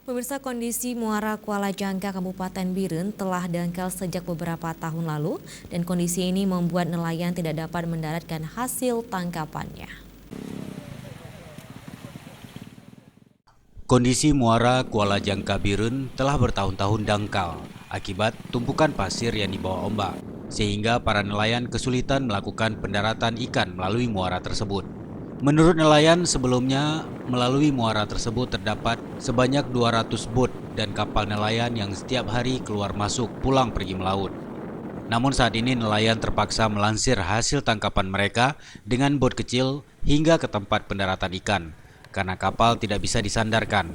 Pemirsa, kondisi Muara Kuala Jangka Kabupaten Biren telah dangkal sejak beberapa tahun lalu dan kondisi ini membuat nelayan tidak dapat mendaratkan hasil tangkapannya. Kondisi Muara Kuala Jangka Biren telah bertahun-tahun dangkal akibat tumpukan pasir yang dibawa ombak, sehingga para nelayan kesulitan melakukan pendaratan ikan melalui muara tersebut. Menurut nelayan sebelumnya, melalui muara tersebut terdapat sebanyak 200 bot dan kapal nelayan yang setiap hari keluar masuk pulang pergi melaut. Namun saat ini nelayan terpaksa melansir hasil tangkapan mereka dengan bot kecil hingga ke tempat pendaratan ikan, karena kapal tidak bisa disandarkan.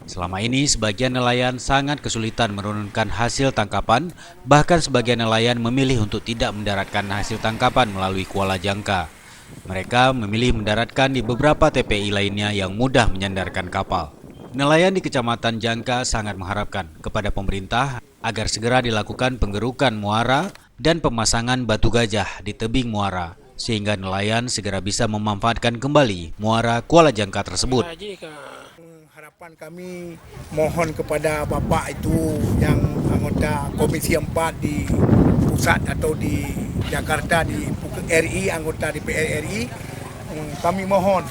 Selama ini sebagian nelayan sangat kesulitan menurunkan hasil tangkapan, bahkan sebagian nelayan memilih untuk tidak mendaratkan hasil tangkapan melalui Kuala Jangka. Mereka memilih mendaratkan di beberapa TPI lainnya yang mudah menyandarkan kapal. Nelayan di Kecamatan Jangka sangat mengharapkan kepada pemerintah agar segera dilakukan penggerukan muara dan pemasangan batu gajah di tebing muara, sehingga nelayan segera bisa memanfaatkan kembali muara Kuala Jangka tersebut. Harapan kami mohon kepada Bapak itu yang anggota Komisi 4 di pusat atau di Jakarta, di RI, anggota DPR RI, kami mohon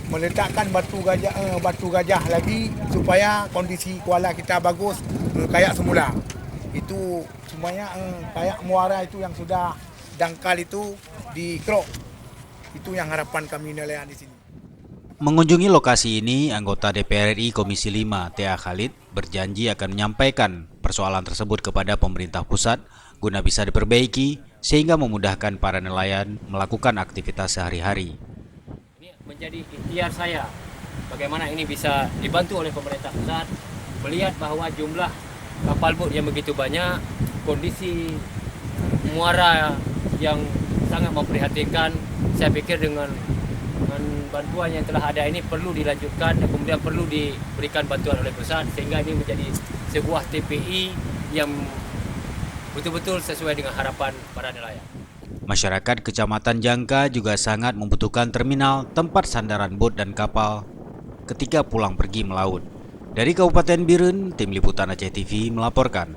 meletakkan batu gajah lagi supaya kondisi kuala kita bagus kayak semula. Itu semuanya kayak muara itu yang sudah dangkal itu dikerok. Itu yang harapan kami nelayan di sini. Mengunjungi lokasi ini, anggota DPR RI Komisi 5 Tia Khalid berjanji akan menyampaikan persoalan tersebut kepada pemerintah pusat guna bisa diperbaiki sehingga memudahkan para nelayan melakukan aktivitas sehari-hari. Ini menjadi ikhtiar saya bagaimana ini bisa dibantu oleh pemerintah pusat, melihat bahwa jumlah kapal bot yang begitu banyak, kondisi muara yang sangat memprihatinkan. Saya pikir dengan bantuan yang telah ada ini perlu dilanjutkan dan kemudian perlu diberikan bantuan oleh pusat sehingga ini menjadi sebuah TPI yang betul-betul sesuai dengan harapan para nelayan. Masyarakat Kecamatan Jangka juga sangat membutuhkan terminal tempat sandaran bot dan kapal ketika pulang pergi melaut. Dari Kabupaten Biren, Tim Liputan Aceh TV melaporkan.